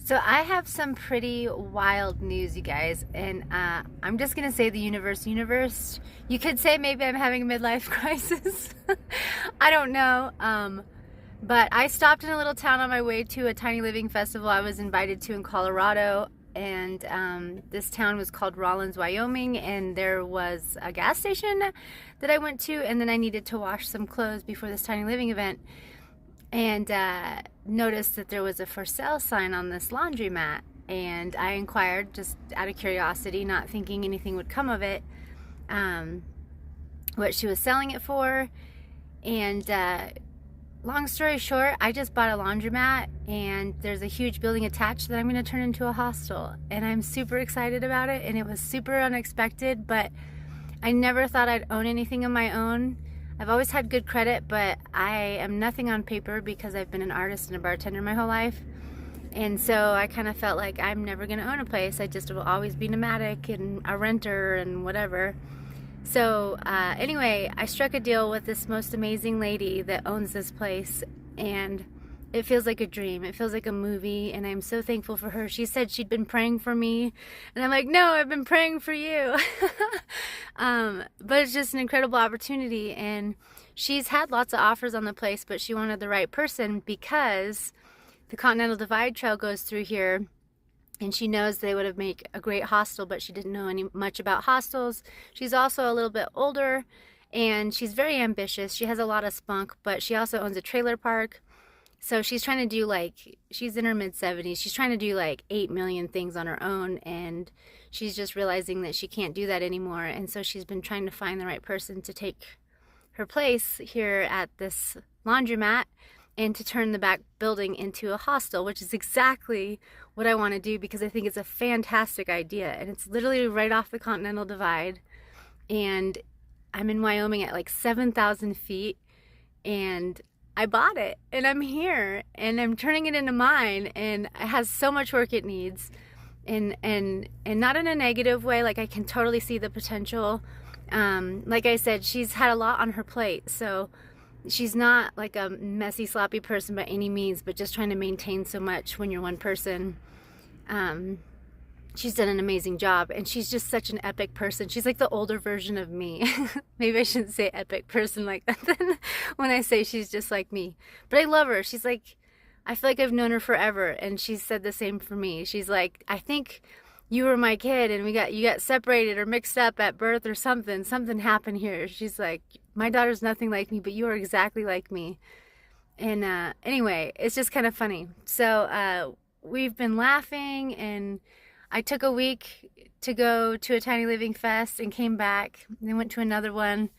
So I have some pretty wild news, you guys, and I'm just gonna say the universe. You could say maybe I'm having a midlife crisis. I don't know. But I stopped in a little town on my way to a tiny living festival I was invited to in Colorado, and this town was called Rawlins, Wyoming, and there was a gas station that I went to, and then I needed to wash some clothes before this tiny living event, and noticed that there was a for sale sign on this laundromat, and I inquired just out of curiosity, not thinking anything would come of it, what she was selling it for. And long story short, I just bought a laundromat, and there's a huge building attached that I'm going to turn into a hostel, and I'm super excited about it, and it was super unexpected, but I never thought I'd own anything of my own. I've always had good credit, but I am nothing on paper because I've been an artist and a bartender my whole life. And so I kind of felt like I'm never going to own a place. I just will always be nomadic and a renter and whatever. So anyway, I struck a deal with this most amazing lady that owns this place, and it feels like a dream. It feels like a movie, and I'm so thankful for her. She said she'd been praying for me, and I'm like, no, I've been praying for you. But it's just an incredible opportunity, and she's had lots of offers on the place, but she wanted the right person because the Continental Divide Trail goes through here, and she knows they would have made a great hostel, but she didn't know much about hostels. She's also a little bit older, and she's very ambitious. She has a lot of spunk, but she also owns a trailer park. So she's trying to do, like, she's in her mid-70s. She's trying to do like 8 million things on her own, and she's just realizing that she can't do that anymore. And so she's been trying to find the right person to take her place here at this laundromat and to turn the back building into a hostel, which is exactly what I want to do because I think it's a fantastic idea. And it's literally right off the Continental Divide. And I'm in Wyoming at like 7,000 feet, and I bought it, and I'm here, and I'm turning it into mine, and it has so much work it needs, and not in a negative way. Like, I can totally see the potential. Like I said, she's had a lot on her plate, so she's not like a messy, sloppy person by any means, but just trying to maintain so much when you're one person. She's done an amazing job, and she's just such an epic person. She's like the older version of me. Maybe I shouldn't say epic person like that then when I say she's just like me. But I love her. She's like, I feel like I've known her forever, and she's said the same for me. She's like, I think you were my kid, and you got separated or mixed up at birth or something. Something happened here. She's like, my daughter's nothing like me, but you are exactly like me. And anyway, it's just kind of funny. So we've been laughing, and I took a week to go to a tiny living fest and came back, and then went to another one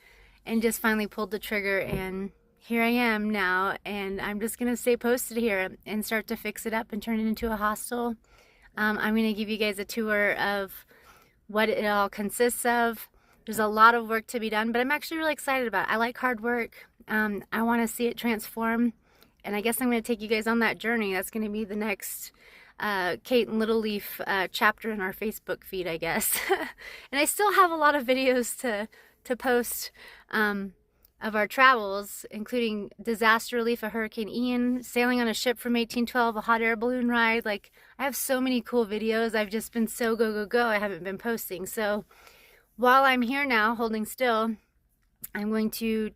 and just finally pulled the trigger, and here I am now, and I'm just gonna stay posted here and start to fix it up and turn it into a hostel. I'm gonna give you guys a tour of what it all consists of. There's a lot of work to be done, but I'm actually really excited about it. I like hard work. I want to see it transform, and I guess I'm going to take you guys on that journey. That's going to be the next Kate and Little Leaf chapter in our Facebook feed, I guess. And I still have a lot of videos to post of our travels, including disaster relief of Hurricane Ian, sailing on a ship from 1812, a hot air balloon ride. Like, I have so many cool videos. I've just been so go. I haven't been posting. So while I'm here now holding still, I'm going to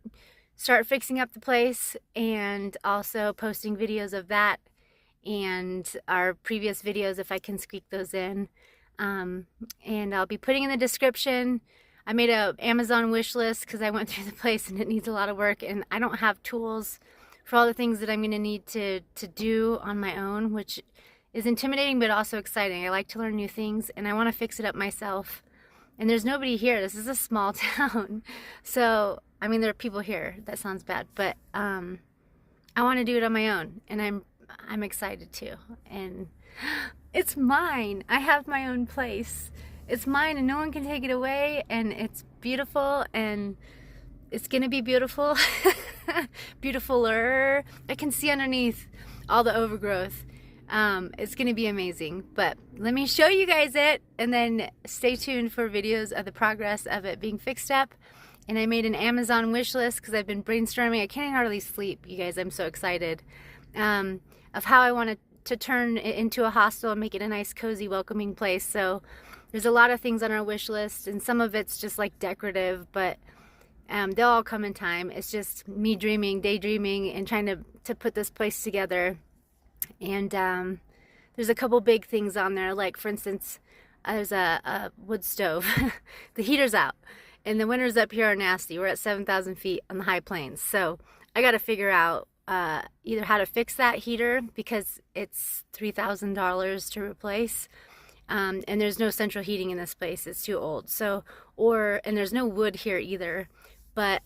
start fixing up the place and also posting videos of that and our previous videos if I can squeak those in. And I'll be putting in the description. I made a Amazon wish list because I went through the place and it needs a lot of work, and I don't have tools for all the things that I'm going to need to do on my own, which is intimidating but also exciting. I like to learn new things, and I want to fix it up myself. And there's nobody here. This is a small town. So, I mean, there are people here. That sounds bad, but I want to do it on my own, and I'm excited too. And it's mine. I have my own place. It's mine, and no one can take it away, and it's beautiful, and it's gonna be beautiful. Beautifuler. I can see underneath all the overgrowth. It's gonna be amazing, but let me show you guys it, and then stay tuned for videos of the progress of it being fixed up. And I made an Amazon wish list because I've been brainstorming. I can't hardly sleep, you guys. I'm so excited of how I want to turn it into a hostel and make it a nice, cozy, welcoming place. So there's a lot of things on our wish list, and some of it's just like decorative, but they'll all come in time. It's just me dreaming, daydreaming, and trying to put this place together. And there's a couple big things on there, like for instance, there's a wood stove. The heater's out, and the winters up here are nasty. We're at 7,000 feet on the high plains, so I got to figure out either how to fix that heater, because it's $3,000 to replace, and there's no central heating in this place. It's too old. So, and there's no wood here either, but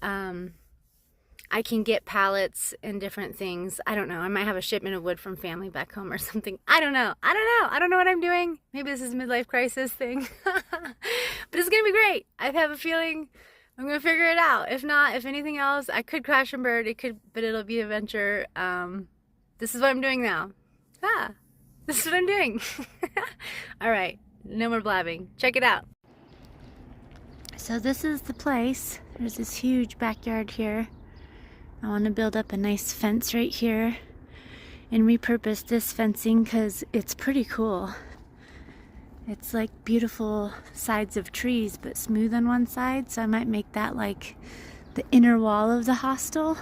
I can get pallets and different things. I don't know. I might have a shipment of wood from family back home or something. I don't know. I don't know what I'm doing. Maybe this is a midlife crisis thing. But it's going to be great. I have a feeling I'm going to figure it out. If not, if anything else, I could crash and burn. But it'll be an adventure. This is what I'm doing now. This is what I'm doing. All right. No more blabbing. Check it out. So this is the place. There's this huge backyard here. I want to build up a nice fence right here and repurpose this fencing because it's pretty cool. It's like beautiful sides of trees but smooth on one side, so I might make that like the inner wall of the hostel.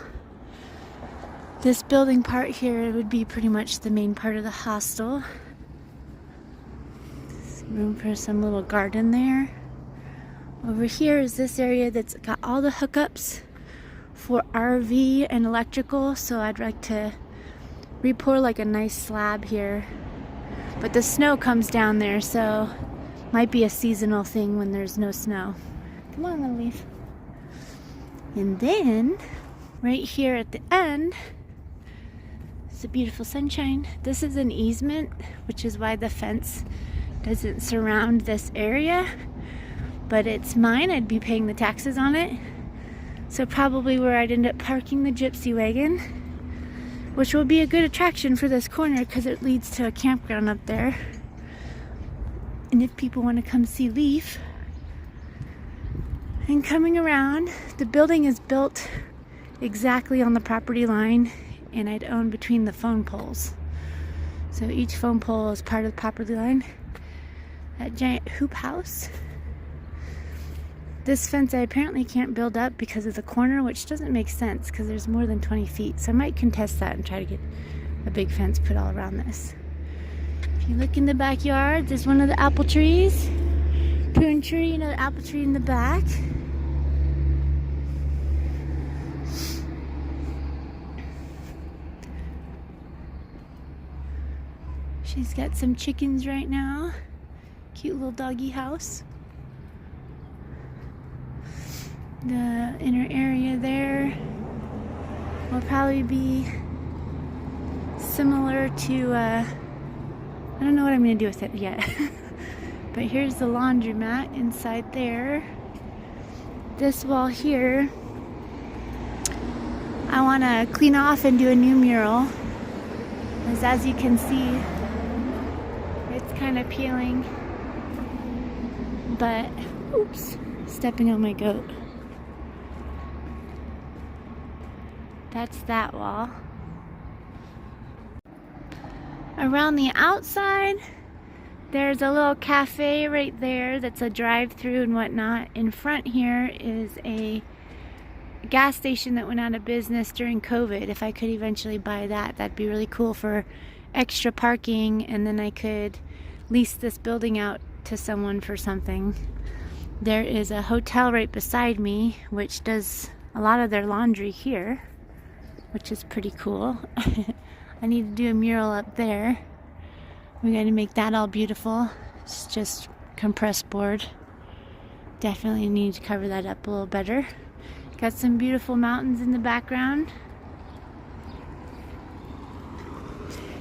This building part here would be pretty much the main part of the hostel. There's room for some little garden there. Over here is this area that's got all the hookups for RV and electrical, so I'd like to re-pour like a nice slab here. But the snow comes down there, so might be a seasonal thing when there's no snow. Come on, little leaf. And then right here at the end, it's a beautiful sunshine. This is an easement, which is why the fence doesn't surround this area, but it's mine. I'd be paying the taxes on it. So probably where I'd end up parking the gypsy wagon, which will be a good attraction for this corner because it leads to a campground up there. And if people want to come see Leaf. And coming around, the building is built exactly on the property line, and I'd own between the phone poles. So each phone pole is part of the property line. That giant hoop house. This fence I apparently can't build up because of the corner, which doesn't make sense because there's more than 20 feet. So I might contest that and try to get a big fence put all around this. If you look in the backyard, there's one of the apple trees. Prune tree, another apple tree in the back. She's got some chickens right now. Cute little doggy house. The inner area there will probably be similar to, I don't know what I'm going to do with it yet. But here's the laundromat inside there. This wall here, I want to clean off and do a new mural. As you can see, it's kind of peeling. But, oops, stepping on my goat. That's that wall. Around the outside, there's a little cafe right there that's a drive-through and whatnot. In front here is a gas station that went out of business during COVID. If I could eventually buy that, that'd be really cool for extra parking, and then I could lease this building out to someone for something. There is a hotel right beside me, which does a lot of their laundry here, which is pretty cool. I need to do a mural up there. We got to make that all beautiful. It's just compressed board. Definitely need to cover that up a little better. Got some beautiful mountains in the background.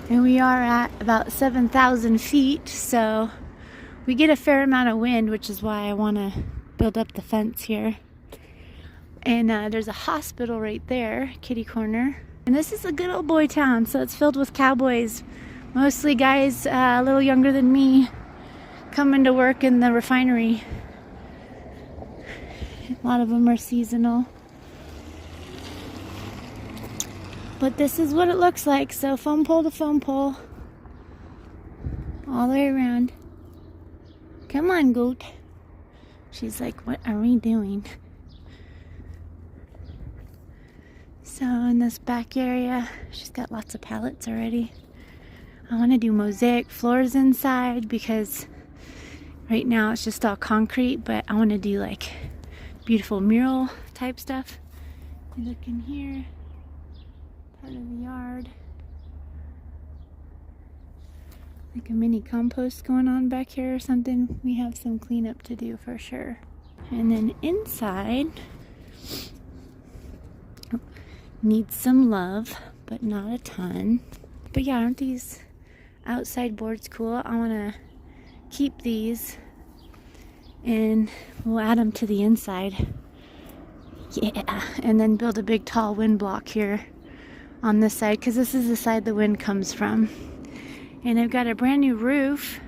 And we are at about 7,000 feet, so we get a fair amount of wind, which is why I want to build up the fence here. And there's a hospital right there, kitty corner. And this is a good old boy town, so it's filled with cowboys. Mostly guys a little younger than me coming to work in the refinery. A lot of them are seasonal. But this is what it looks like. So phone pole to phone pole. all the way around. Come on, goat. She's like, what are we doing? So in this back area, she's got lots of pallets already. I want to do mosaic floors inside because right now it's just all concrete, but I want to do like beautiful mural type stuff. You look in here, part of the yard. Like a mini compost going on back here or something. We have some cleanup to do for sure. And then inside needs some love, but not a ton. But yeah, aren't these outside boards cool? I want to keep these and we'll add them to the inside. Yeah, and then build a big tall wind block here on this side because this is the side the wind comes from. And I've got a brand new roof,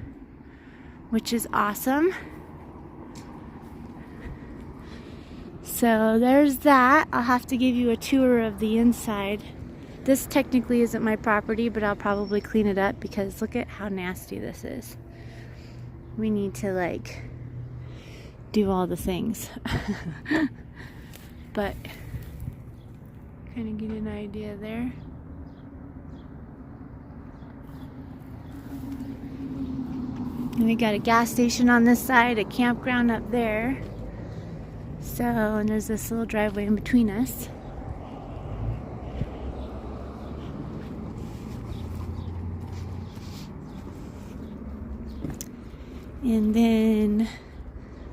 which is awesome. So there's that. I'll have to give you a tour of the inside. This technically isn't my property, but I'll probably clean it up because look at how nasty this is. We need to like do all the things. But kind of get an idea there. And we got a gas station on this side, a campground up there. So, and there's this little driveway in between us. And then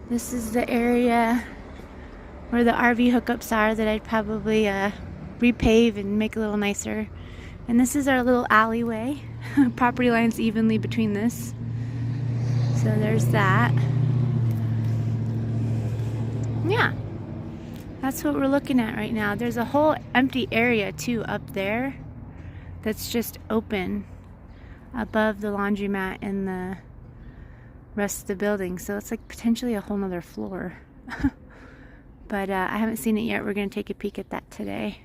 this is the area where the RV hookups are that I'd probably repave and make a little nicer. And this is our little alleyway. Property lines evenly between this. So there's that. Yeah, that's what we're looking at right now. There's a whole empty area too up there that's just open above the laundromat and the rest of the building. So it's like potentially a whole nother floor. But I haven't seen it yet. We're going to take a peek at that today.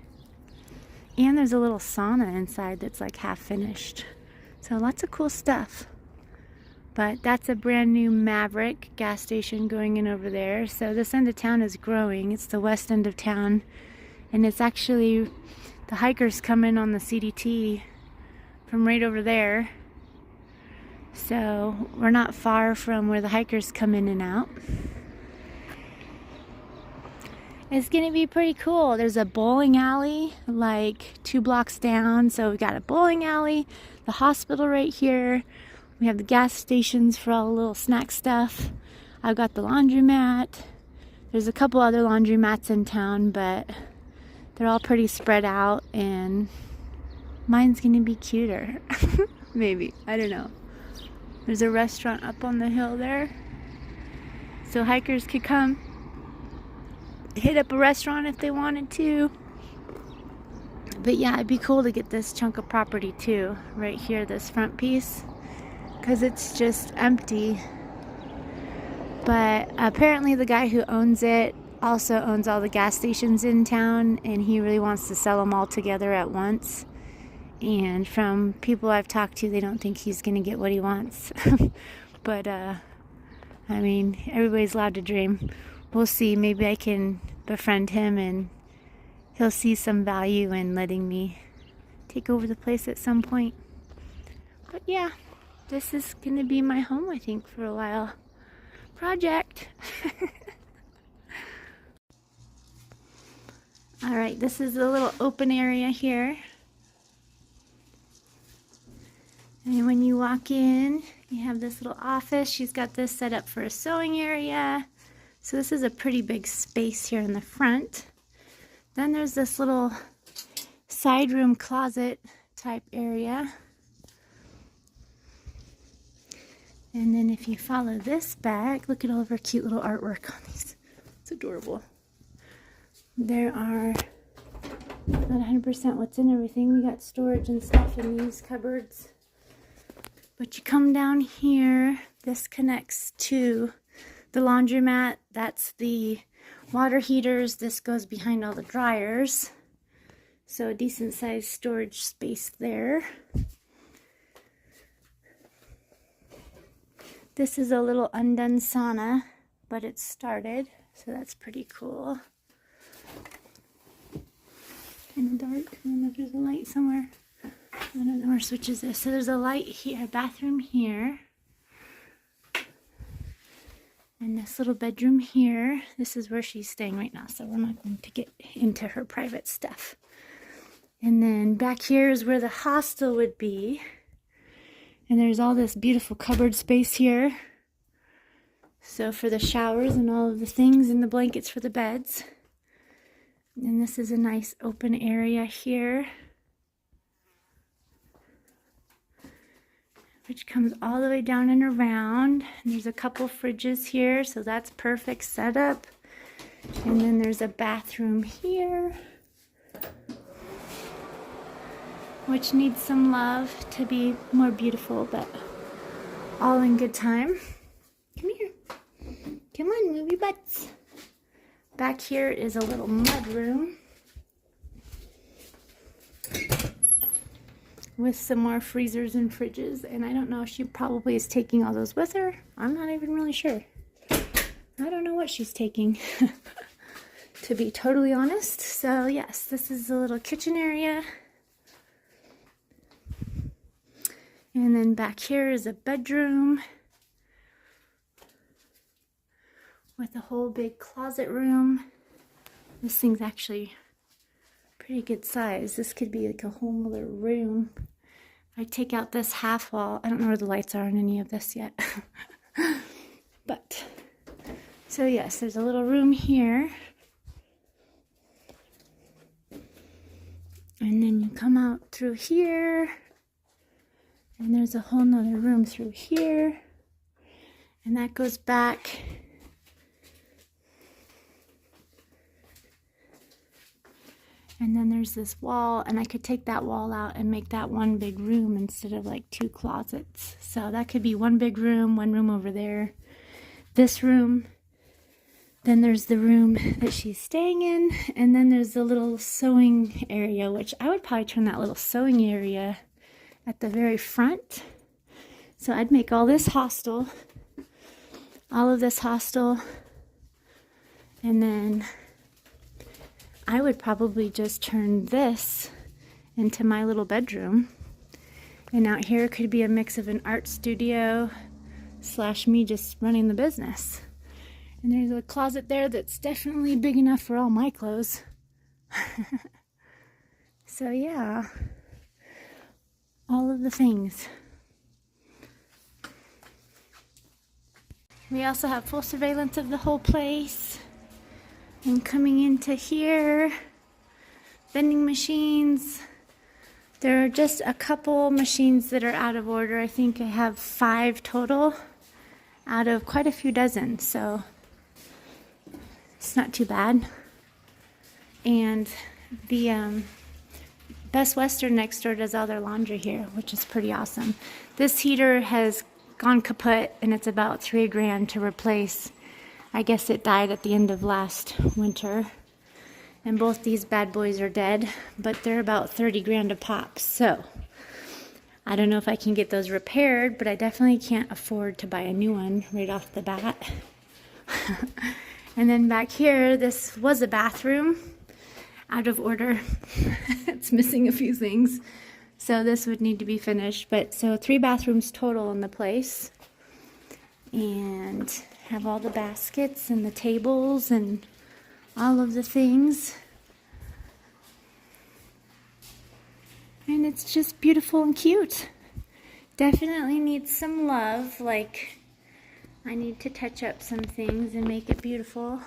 And there's a little sauna inside that's like half finished. So lots of cool stuff. But that's a brand new Maverick gas station going in over there. So this end of town is growing. It's the west end of town. And it's actually, the hikers come in on the CDT from right over there. So we're not far from where the hikers come in and out. It's gonna be pretty cool. There's a bowling alley like 2 blocks down. So we've got a bowling alley, the hospital right here. We have the gas stations for all the little snack stuff. I've got the laundromat. There's a couple other laundromats in town, but they're all pretty spread out and mine's gonna be cuter. Maybe, I don't know. There's a restaurant up on the hill there. So hikers could come hit up a restaurant if they wanted to. But yeah, it'd be cool to get this chunk of property too, right here, this front piece, because it's just empty. But apparently the guy who owns it also owns all the gas stations in town, and he really wants to sell them all together at once. And from people I've talked to, they don't think he's gonna get what he wants. But I mean, everybody's allowed to dream. We'll see. Maybe I can befriend him and he'll see some value in letting me take over the place at some point. But yeah, this is going to be my home, I think, for a while. Project. Alright, this is a little open area here. And when you walk in, you have this little office. She's got this set up for a sewing area. So this is a pretty big space here in the front. Then there's this little side room closet type area. And then if you follow this back, look at all of her cute little artwork on these. It's adorable. There are not 100% what's in everything. We got storage and stuff in these cupboards. But you come down here, this connects to the laundromat. That's the water heaters. This goes behind all the dryers. So a decent sized storage space there. This is a little undone sauna, but it's started, so that's pretty cool. Kind of dark. I don't know if there's a light somewhere. I don't know where switches this. So there's a light here, bathroom here. And this little bedroom here. This is where she's staying right now, so we're not going to get into her private stuff. And then back here is where the hostel would be. And there's all this beautiful cupboard space here. So for the showers and all of the things and the blankets for the beds. And this is a nice open area here, which comes all the way down and around. And there's a couple fridges here, so that's perfect setup. And then there's a bathroom here, which needs some love to be more beautiful, but all in good time. Come here. Come on, move your butts. Back here is a little mud room with some more freezers and fridges, and I don't know if she probably is taking all those with her. I'm not even really sure. I don't know what she's taking, to be totally honest. So yes, this is the little kitchen area. And then back here is a bedroom with a whole big closet room. This thing's actually pretty good size. This could be like a whole other room. If I take out this half wall, I don't know where the lights are on any of this yet. But, so yes, there's a little room here. And then you come out through here. And there's a whole nother room through here. And that goes back. And then there's this wall, and I could take that wall out and make that one big room instead of like two closets. So that could be one big room, one room over there, this room. Then there's the room that she's staying in, and then there's the little sewing area, which I would probably turn that little sewing area at the very front. So I'd make all this hostel, all of this hostel, and then I would probably just turn this into my little bedroom. And out here could be a mix of an art studio / me just running the business. And there's a closet there that's definitely big enough for all my clothes. So yeah, all of the things. We also have full surveillance of the whole place. And coming into here, vending machines. There are just a couple machines that are out of order. I think I have 5 total out of quite a few dozen, so it's not too bad. And the Best Western next door does all their laundry here, which is pretty awesome. This heater has gone kaput, and it's about $3 grand to replace. I guess it died at the end of last winter. And both these bad boys are dead, but they're about 30 grand a pop. So I don't know if I can get those repaired, but I definitely can't afford to buy a new one right off the bat. And then back here, this was a bathroom, out of order. It's missing a few things. So this would need to be finished. But so 3 bathrooms total in the place. And have all the baskets and the tables and all of the things. And it's just beautiful and cute. Definitely needs some love. Like, I need to touch up some things and make it beautiful.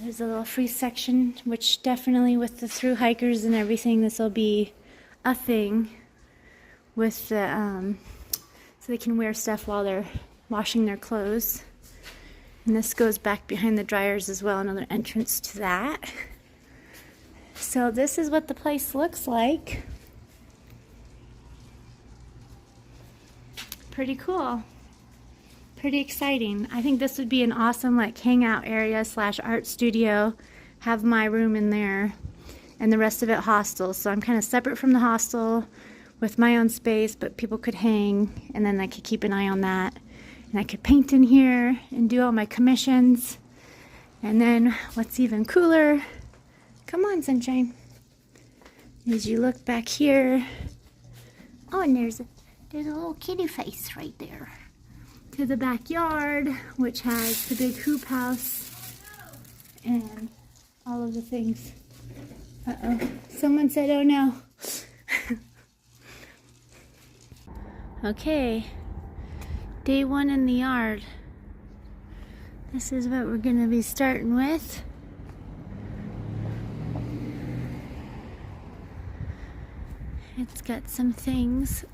There's a little free section, which definitely with the through hikers and everything, this will be a thing with the so they can wear stuff while they're washing their clothes. And this goes back behind the dryers as well, another entrance to that. So this is what the place looks like. Pretty cool. Pretty exciting. I think this would be an awesome like hangout area / art studio. Have my room in there and the rest of it hostel. So I'm kind of separate from the hostel with my own space, but people could hang, and then I could keep an eye on that. And I could paint in here and do all my commissions. And then what's even cooler, come on sunshine, is you look back here. Oh, and there's a little kitty face right there. To the backyard, which has the big hoop house and all of the things. Uh-oh, someone said, oh no. Okay, day one in the yard. This is what we're gonna be starting with. It's got some things.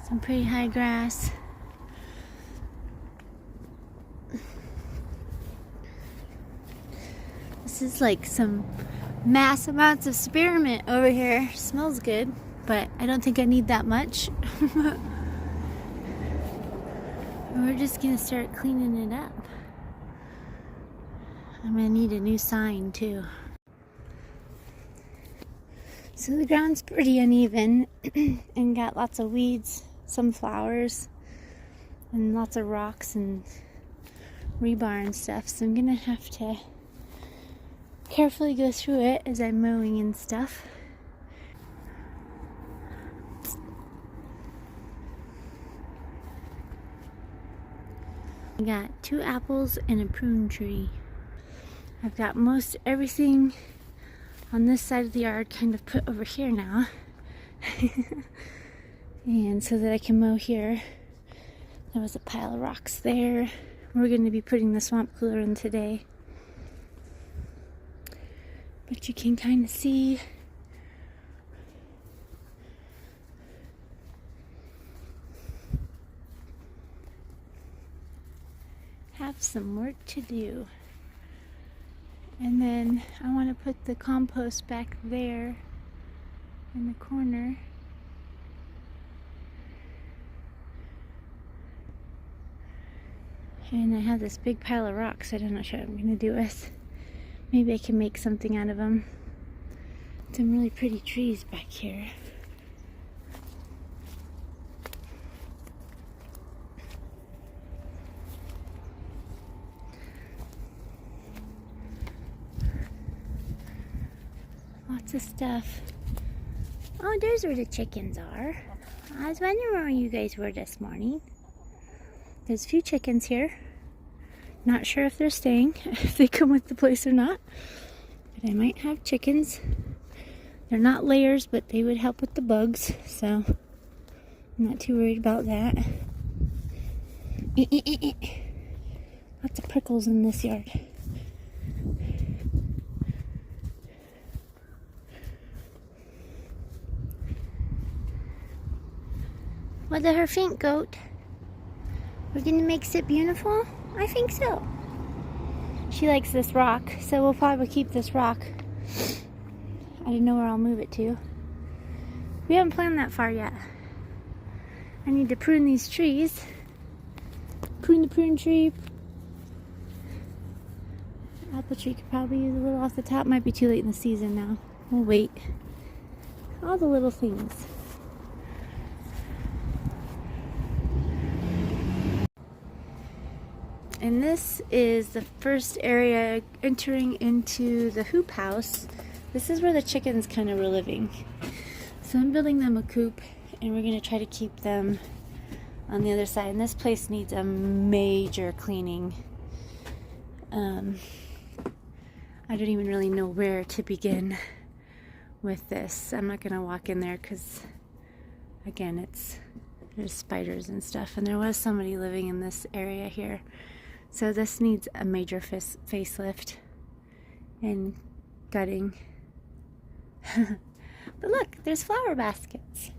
Some pretty high grass. This is like some mass amounts of spearmint over here. Smells good, but I don't think I need that much. We're just gonna start cleaning it up. I'm gonna need a new sign too. So the ground's pretty uneven and got lots of weeds, some flowers, and lots of rocks and rebar and stuff. So I'm gonna have to carefully go through it as I'm mowing and stuff. I got 2 apples and a prune tree. I've got most everything on this side of the yard kind of put over here now. And so that I can mow here. There was a pile of rocks there. We're going to be putting the swamp cooler in today. But you can kind of see have some work to do. And then I want to put the compost back there in the corner. And I have this big pile of rocks I don't know what I'm going to do with. Maybe I can make something out of them. Some really pretty trees back here. Lots of stuff. Oh, there's where the chickens are. I was wondering where you guys were this morning. There's a few chickens here. Not sure if they're staying, if they come with the place or not. But I might have chickens. They're not layers, but they would help with the bugs. So I'm not too worried about that. Lots of prickles in this yard. What did her think, goat? We're gonna make it beautiful? I think so. She likes this rock, so we'll probably keep this rock. I didn't know where I'll move it to. We haven't planned that far yet. I need to prune these trees. Prune the prune tree. Apple tree could probably use a little off the top. Might be too late in the season now. We'll wait. All the little things. And this is the first area entering into the hoop house. This is where the chickens kind of were living. So I'm building them a coop, and we're going to try to keep them on the other side. And this place needs a major cleaning. I don't even really know where to begin with this. I'm not going to walk in there because, again, there's spiders and stuff. And there was somebody living in this area here. So this needs a major facelift and gutting. But look, there's flower baskets.